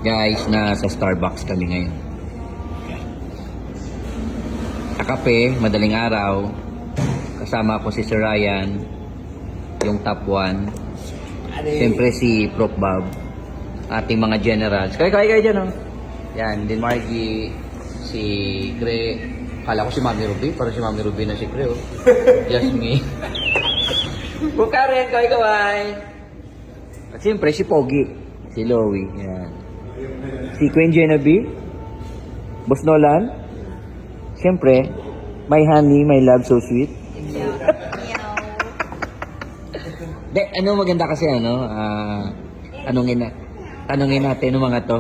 Guys, nasa Starbucks kami ngayon. Kape, madaling araw. Kasama ko si Sir Ryan, yung top 1. Siyempre si Prof. Bob, ating mga generals. Kaya dyan, oh. Yan, din Margie, si Gre. Kala ko si Mami Ruby, parang si Mami Ruby na si Gre, oh. Just me. Bukaren, kaway. At siyempre si Pogi, si Lowy. Yan. Si Queen Genevieve, Boss Nolan. Siyempre, my honey, my love, so sweet. De, ano maganda kasi tanungin natin ng mga to.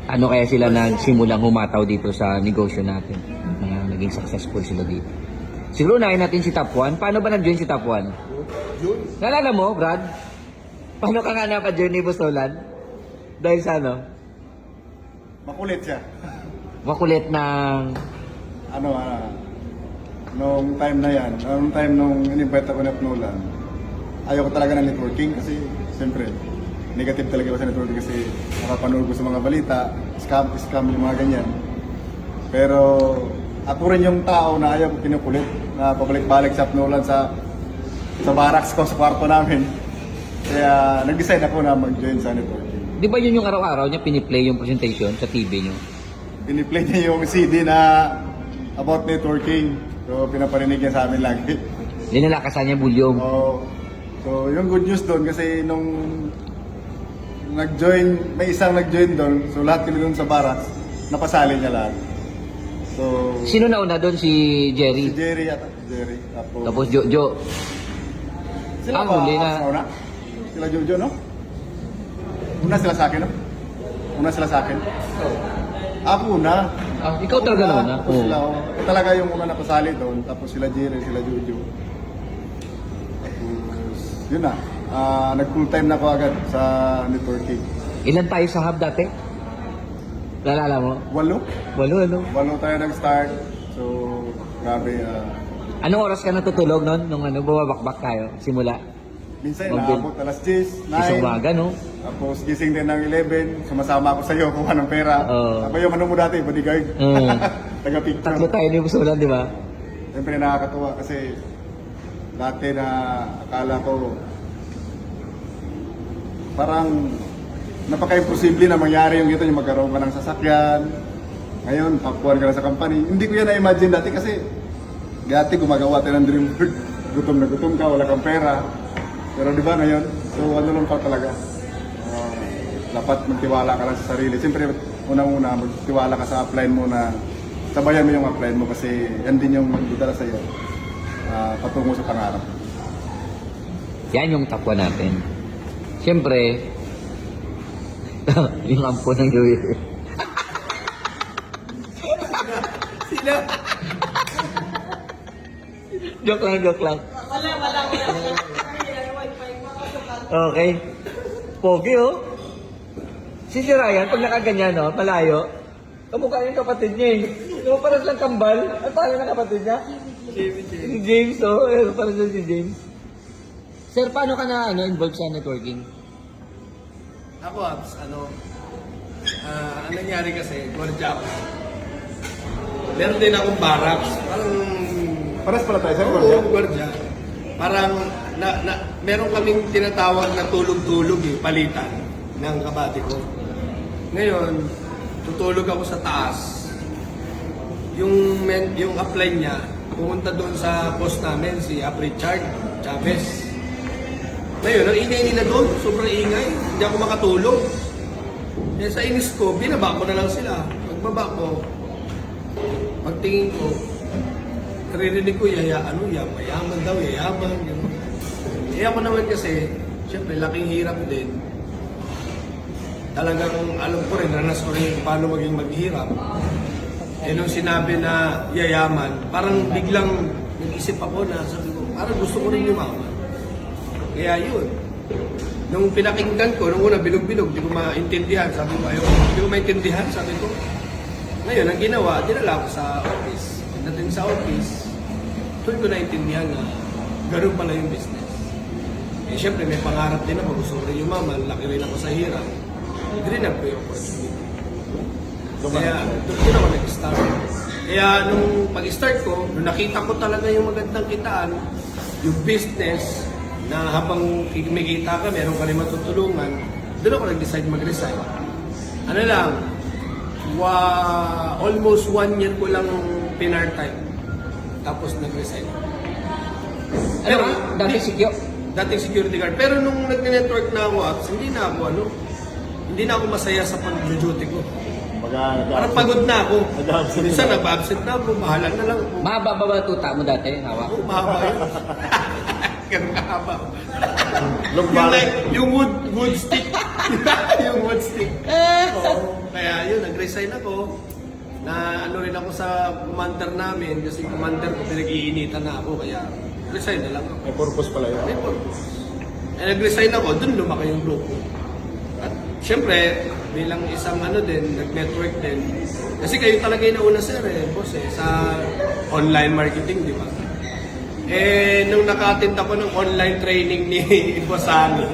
Ano kaya sila nagsimulang humataw dito sa negosyo natin? Naging successful sila dito. Siguro unahin natin si Top 1. Paano ba nag-join si Top 1? Nalala mo, Brad? Paano ka nga napa-join ni Boss Nolan? Dahil sa ano? Makulit siya. Makulit ng... Nung time na yan, nung in-invite ako ni Nolan, ayaw ko talaga ng networking kasi siyempre, negative talaga ako sa networking kasi nakapanood ko sa mga balita, scam yung mga ganyan. Pero ako rin yung tao na ayaw ko kinukulit, na pabalik-balik sa Nolan sa barracks ko, sa kwarto namin. Kaya nag-decide ako na mag-join sa networking. Di ba yun yung araw-araw niya piniplay yung presentation sa TV niyo? Piniplay niya yung CD na about networking. So, pinaparinig niya sa amin lagi. Linalakasan niya bulyong. So, yung good news doon kasi nung may isang nag-join doon, so lahat kami doon sa barracks, napasali niya lahat. So, Sino nauna doon? Si Jerry? si Jerry yata. Jerry. Tapos Jojo. Sila huli na. Una? Sila Jojo, no? Una sila sa akin, no? Una sila sa akin. Ako una. Ikaw talaga nauna? Tapos sila, ako talaga yung una napasali doon. Tapos sila Jerry, sila Jojo. Tapos, yun na. Nag-full time na ako agad sa networking. Ilan tayo sa hub dati? Lalala mo? 8? 8, ano? 8 tayo nag-start. So, grabe. Anong oras ka natutulog noon? Nung bumabakbak tayo? Simula? Minsan, Mag-build. naabot alas 10, 9. Isang umaga, no? Tapos gising din ng 11. Sumasama ako sa iyo, kuha ng pera. Ako yung ano mo dati, bodyguard. Taga-picture. Tatlo tayo ni Busulan, di ba? Siyempre nakakatuwa kasi dati na akala ko parang napaka-imposible na mangyari yung gito, yung magkaroon ka ng sasakyan. Ngayon, papuan ka na sa company. Hindi ko yan na-imagine dati kasi dati gumagawa tayo ng dream world. Gutom na gutom ka, wala kang pera. Pero di ba ngayon, so ano lang pa talaga. Dapat magtiwala ka lang sa sarili. Siyempre, unang-una, magtiwala ka sa upline mo na sabayan mo yung upline mo kasi yan din yung magdudala sa iyo patungo sa pangarap. Yan yung top 1 natin. Siyempre, yung ampo ng Louis. Sila? Joke lang. Wala. Okay. Pogi, oh. Si Ryan, pag nakaganyan, no, malayo, kamukha yung kapatid niya, eh. No, parang lang kambal. Ang pangalan ng kapatid niya? Si James, oh. Parang si James. Sir, paano ka na involved sa networking? Ako, ang nangyari kasi, gwardiya ako. Meron din akong barracks. Parang, Paras pala tayo sa gwardiya. Parang, meron kaming tinatawag na tulog-tulog, palitan ng kabady ko. Ngayon, tutulog ako sa taas. Yung upline niya, pumunta doon sa post namin, si Richard Chavez. Ngayon, ang ingay nila doon, sobrang ingay. Hindi ako makatulog. Kaya sa inis ko, binaba ko na lang sila. Pagbaba ko, pagtingin ko, naririnig ko, mayaman daw, yayaman. Eh ako naman kasi, syempre, laking hirap din. Talagang alam ko rin, ranas ko rin paano maging maghirap. Eh nung sinabi na yayaman, parang biglang nag-isip ako na sabi ko, parang gusto ko rin yumaman. Kaya yun. Nung pinakinggan ko, nung una bilog-bilog, di ko maintindihan. Sabi ko, hindi ko maintindihan, sabi ko. Ngayon, ang ginawa, dinala ko sa office. Pagdating sa office, doon ko naintindihan na ganoon pala yung business. Eh, syempre, may pangarap din ako. Gusto ko rin yumaman. Laki rin ako sa hirap. drinag ko yung opportunity. Kaya doon ako nag-start. Kaya nung pag-start ko, nung nakita ko talaga yung magandang kitaan, yung business, na habang kumikita ka, meron ka rin matutulungan, doon ako nag-decide mag-resign. Ano lang, almost 1 year ko lang pinart-time. Tapos nag-resign. Ano ka? Dati sikyo? Dating security guard. Pero nung nag-network na ako, apps, hindi na ako masaya sa pag-duty ko. Parang pagod na ako. Minsan nag-absent na ako, bahala na lang ako. Mahaba ba ba tuta mo dati? Hawak? Oo, mahaba yun. Ganun kahaba. Yung wood stick. Yung wood stick. Oo. Kaya yun, nag-resign ako. Na ano rin ako sa commander namin kasi commander ko pinag-iinitan na ako kaya resign na lang ako. May purpose pala yun. May purpose. Eh, nag-resign ako, dun lumaki yung grupo. At syempre, bilang isang nag-network din. Kasi kayo talaga yung nauna sir boss sa online marketing, di ba? Nung naka-attend ako ng online training ni Boss Ani,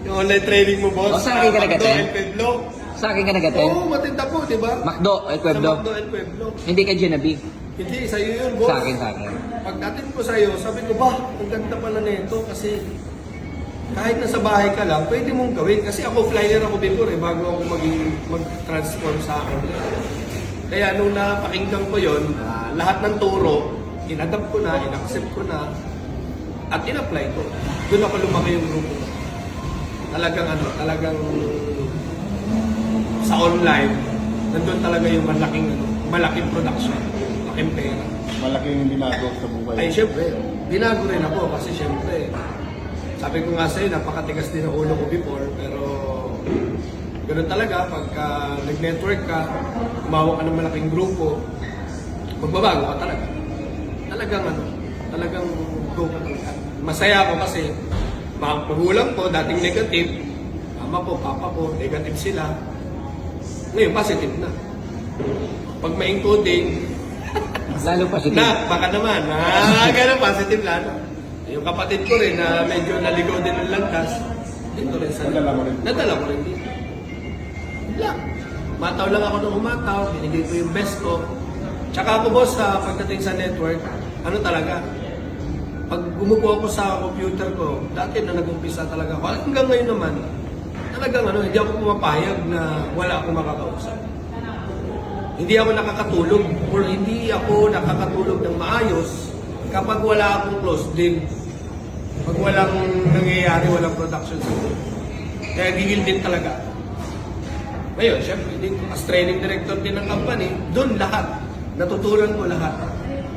yung online training mo boss, Saan kayo ka nag-attend? El Pueblo. Sa akin ka nag-attend? Oo, matend ako, di ba? Macdo, El Pueblo. Sa Macdo, El Pueblo. Hindi ka Genevieve. Hindi, sa'yo yun, boss. Sa akin. Pag natin ko sa'yo, sabi ko ba, ang ganda pala nito kasi kahit nasa bahay ka lang, pwede mong gawin. Kasi ako flyer ako before bago ako mag-transform sa akin. Kaya nung napakinggan ko yon, lahat ng turo, inadapt ko na, inaccept ko na, at in-apply ko. Doon ako lumaki yung grupo. Talagang sa online, nandun talaga yung malaking production, malaking pera. Malaking binago sa buhay. Ay, syempre, binago rin ako kasi syempre, sabi ko nga sa'yo, napakatigas din ang ulo ko before, pero ganoon talaga, pagka nag-network ka, umawak ka ng malaking grupo, magbabago ka talaga. Talagang go ka talaga. Masaya ako kasi, mga magulang ko, dating negative, mama ko, papa ko, negative sila. Ngayon, positive na. Pag may encoding, Lalo pa sige. baka naman. Ganun, positive lang. Yung kapatid ko rin na medyo naligaw din ng lantas, dito rin sa... Nadala mo rin? Nadala ko rin dito. Wala. Mataw lang ako nung umataw, binigay ko yung best ko. Tsaka ako boss, pagdating sa network, ano talaga, pag gumupo ako sa computer ko, dati na nag-umpisa talaga ako. Hanggang ngayon naman, talagang hindi ako pumapayag na wala akong makakausap. Hindi ako nakakatulog or hindi ako nakakatulog ng maayos kapag wala akong close deal. Pag walang nangyayari, walang production sa group. Kaya gigil din talaga. Ngayon, syempre, as training director din ng company, doon lahat, natutunan ko lahat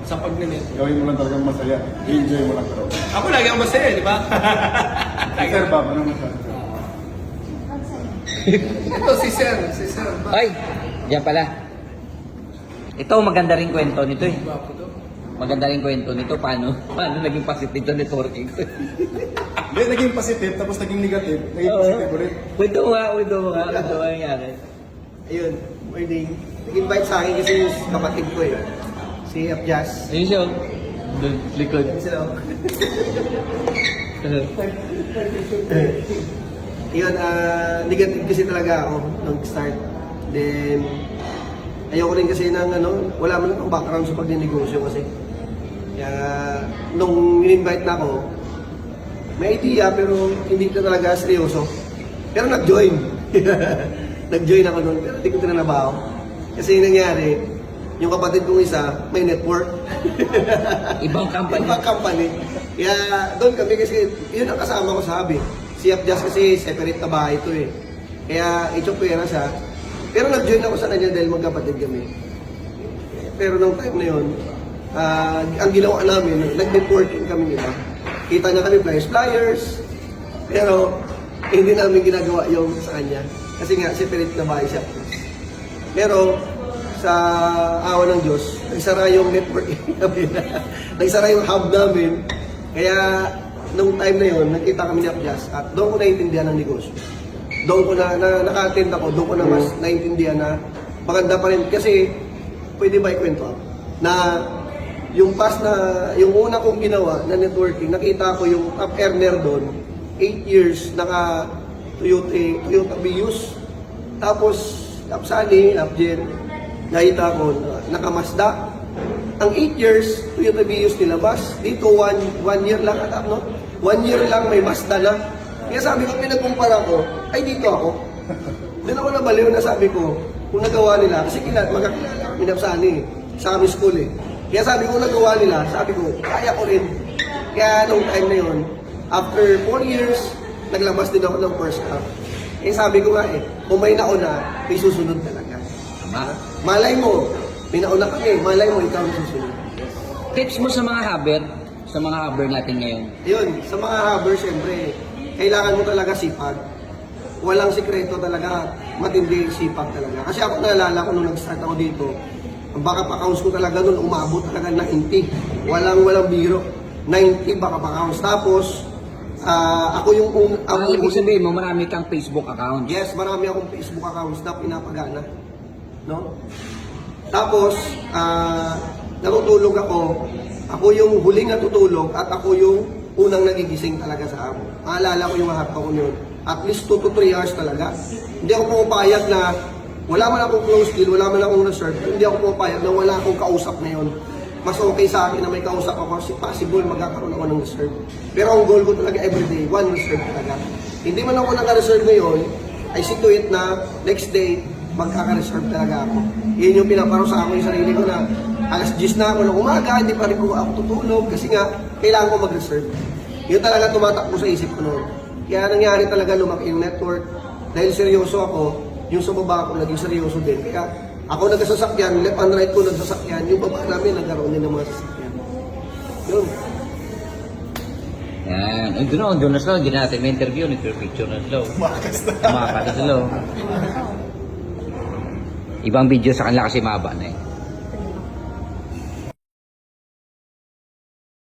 sa pag-net. Gawin mo lang talagang masaya. Enjoy mo lang pero. Ako lagi ang masaya, di ba? Sir Bob, ano masasabi? Ito, si Sir Bob. Ay, diyan pala. Ito, maganda rin kwento nito eh. Gwapo to. Maganda rin kwento nito. Paano naging positive to networking? Hindi, naging positive, tapos naging negative. Naging positive ulit. Kwento mo nga. Kwento mo nangyari. Ayun, morning. Nag-invite sa akin kasi yung kapatid ko si Abjas. Ayun siya. Doon, likod. Ayun sila. Ayun, negative kasi talaga ako nung start. Then, ayoko rin kasi ng wala man akong background sa pagninegosyo kasi. Kaya, nung in-invite na ako, may idea pero hindi ko talaga seryoso. Pero nag-join. Nag-join ako noon pero hindi ko tinanabaho. Kasi yung nangyari, yung kapatid kong isa, may network. Ibang company. Ibang company. Kaya doon kami kasi, yun ang kasama ko sa hobby. Si Abjas kasi separate na bahay ito eh. Kaya itsong pera siya. Pero nag-join ako sa kanya dahil magkapatid kami. Pero nung time na yun, ang ginawa namin, nag-networking kami nila. Kita niya kami flyers. Pero hindi namin ginagawa yung sa kanya. Kasi nga, separate na bahay siya. Pero sa awa ng Diyos, nagsara yung networking namin. Nagsara yung hub namin. Kaya nung time na yun, nakita kami ni Abjas at doon ko naiintindihan ng negosyo. Doon ko naka-attend ako, doon ko na mas naiintindihan na maganda pa rin. Kasi, pwede ba ikwento na yung yung una kong ginawa na networking, nakita ko yung top earner doon, 8 years, naka Toyota Vios, Tapos, Lapsani, Lapjen, nakita ko, nakamasda. Ang 8 years, Toyota Vios nilabas. Dito, 1 year lang, no? 1 year lang may Mazda na. Kaya sabi ko, pinagkumpara ko, ay dito ako. Doon ako nabaliw na sabi ko, kung nagawa nila, kasi magkakilala kami Lapsani, sa aming school eh. Kaya sabi ko, nagawa nila, sabi ko, kaya ko rin. Kaya nung time na yun, after 4 years, naglabas din ako ng first half. Eh sabi ko nga kung may nauna, may susunod talaga. Tama. Malay mo, may nauna kami, malay mo, ikaw ang susunod. Tips mo sa mga haber natin ngayon. Yun, sa mga haber, syempre, kailangan mo talaga sipag. Walang sikreto talaga, matindi sipag talaga. Kasi ako naalala ko nung nag-start ako dito, ang backup accounts ko talaga nun, umabot talaga na 90. Walang biro. 90 backup accounts. Tapos, ako yung Ibig sabihin mo, marami kang Facebook account. yes, marami akong Facebook accounts na pinapagana. No? Tapos, natutulog ako. Ako yung huling natutulog at ako yung unang nagigising talaga sa amo. Maalala ko yung hapon ko yun. At least 2 to 3 hours talaga. Hindi ako pumapayag na wala man akong close deal, wala man akong reserve. Hindi ako pumapayag na wala akong kausap na yun. Mas okay sa akin na may kausap ako kasi possible magkakaroon ako ng reserve. Pero ang goal ko talaga everyday, 1 reserve talaga. Hindi man ako naka-reserve ngayon, I see to it na next day, magkaka-reserve talaga ako. Yun yung pinaparo sa ako yung sarili ko na alas 10 na ako ng umaga, hindi pa rin ako tutulog kasi nga, kailangan ko mag-reserve. Yun talaga tumatakbo sa isip ko noon. Kaya nangyari talaga lumaki yung network. Dahil seryoso ako, yung sa baba ako naging seryoso din. Kaya ako nagkasasakyan, left and right ko nagsasakyan, yung baba namin nagkaroon din ng mga sasakyan. Yun. Yan. Ay, doon na sila. Hindi natin may interview. Nagpipicture na sila. Umakas na sila. Ibang video sa kanila kasi mahaba na eh.